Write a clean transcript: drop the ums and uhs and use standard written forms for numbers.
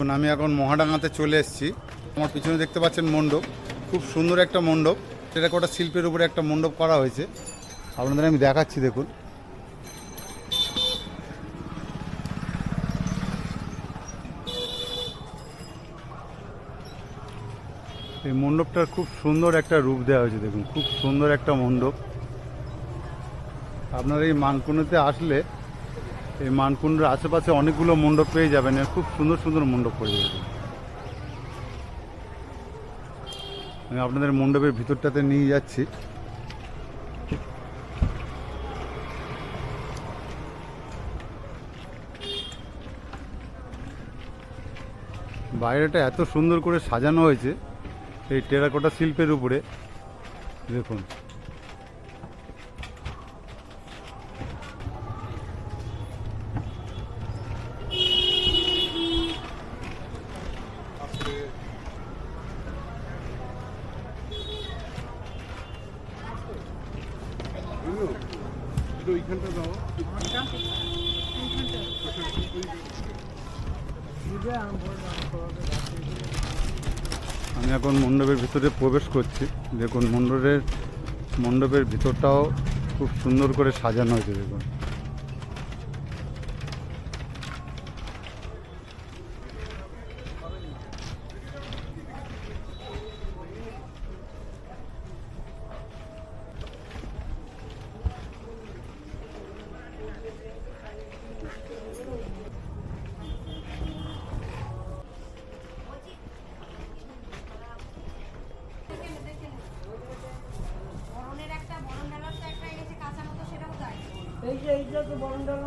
আমি এখন মহাডাঙ্গাতে চলে এসেছি। আমার পিছনে দেখতে পাচ্ছেন মণ্ডপ, খুব সুন্দর একটা মণ্ডপ। টেরাকোটা শিল্পের উপরে একটা মণ্ডপ করা হয়েছে, আপনাদের আমি দেখাচ্ছি। দেখুন, এই মণ্ডপটার খুব সুন্দর একটা রূপ দেওয়া হয়েছে। দেখুন, খুব সুন্দর একটা মণ্ডপ। আপনারা এই মানকুণ্ডতে আসলে এই মানকুণ্ডের আশেপাশে অনেকগুলো মণ্ডপ পেয়ে যাবেন। খুব সুন্দর সুন্দর মণ্ডপ করে যাবেন। আমি আপনাদের মণ্ডপের ভিতরটাতে নিয়ে যাচ্ছি। বাইরেটা এত সুন্দর করে সাজানো হয়েছে এই টেরাকোটা শিল্পের উপরে। দেখুন, আমি এখন মণ্ডপের ভিতরে প্রবেশ করছি। দেখুন, মণ্ডপের ভিতরটাও খুব সুন্দর করে সাজানো হয়েছে। দেখুন, এইটা তো বরণ ডালা